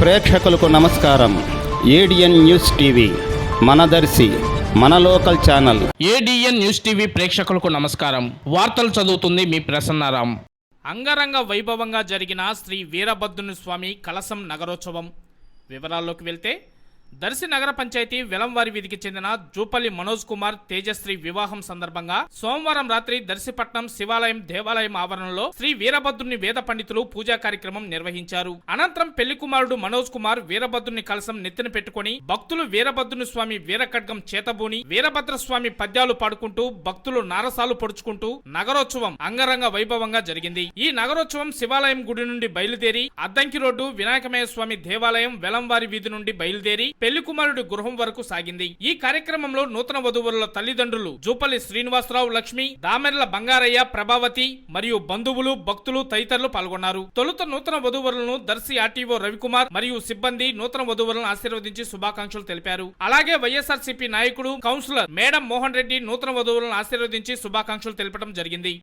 ప్రేక్షకులకు నమస్కారం. ADN news TV మన దర్శి మన local channel. ADN news TV ప్రేక్షకులకు నమస్కారం. వార్తలు చదువుతుంది మీ ప్రసన్నారాం. అంగరంగ వైభవంగా జరిగిన శ్రీ వీరభద్రుని స్వామి కలశం నగరోత్సవం వివరాల్లోకి వెళ్తే, దర్శి నగర పంచాయతీ వెలంవారి వీధికి చెందిన జూపల్లి మనోజ్ కుమార్ తేజశ్రీ వివాహం సందర్భంగా సోమవారం రాత్రి దర్శిపట్నం శివాలయం దేవాలయం ఆవరణలో శ్రీ వీరభద్రుని వేద పండితులు పూజా కార్యక్రమం నిర్వహించారు. అనంతరం పెళ్లి కుమారుడు మనోజ్ కుమార్ వీరభద్రుని కలశం నెత్తిన పెట్టుకుని భక్తులు వీరభద్రుని స్వామి వీరఖడ్గం చేతబూని వీరభద్ర స్వామి పద్యాలు పాడుకుంటూ భక్తులు నారసాలు పొడుచుకుంటూ నగరోత్సవం అంగరంగ వైభవంగా జరిగింది. ఈ నగరోత్సవం శివాలయం గుడి నుండి బయలుదేరి అద్దంకి రోడ్డు వినాయకమయ స్వామి దేవాలయం వెలంవారి వీధి నుండి బయలుదేరి పెళ్లి కుమారుడి గృహం వరకు సాగింది. ఈ కార్యక్రమంలో నూతన వధువుల తల్లిదండ్రులు జూపల్లి శ్రీనివాసరావు, లక్ష్మి, దామెర్ల బంగారయ్య, ప్రభావతి మరియు బంధువులు, భక్తులు తదితరులు పాల్గొన్నారు. తొలుత నూతన వధువులను దర్శి ఆర్టీఓ రవికుమార్ మరియు సిబ్బంది నూతన వధువులను ఆశీర్వదించి శుభాకాంక్షలు తెలిపారు. అలాగే వైఎస్ఆర్సీపీ నాయకుడు కౌన్సిలర్ మేడం మోహన్ రెడ్డి నూతన వధువులను ఆశీర్వదించి శుభాకాంక్షలు తెలపడం జరిగింది.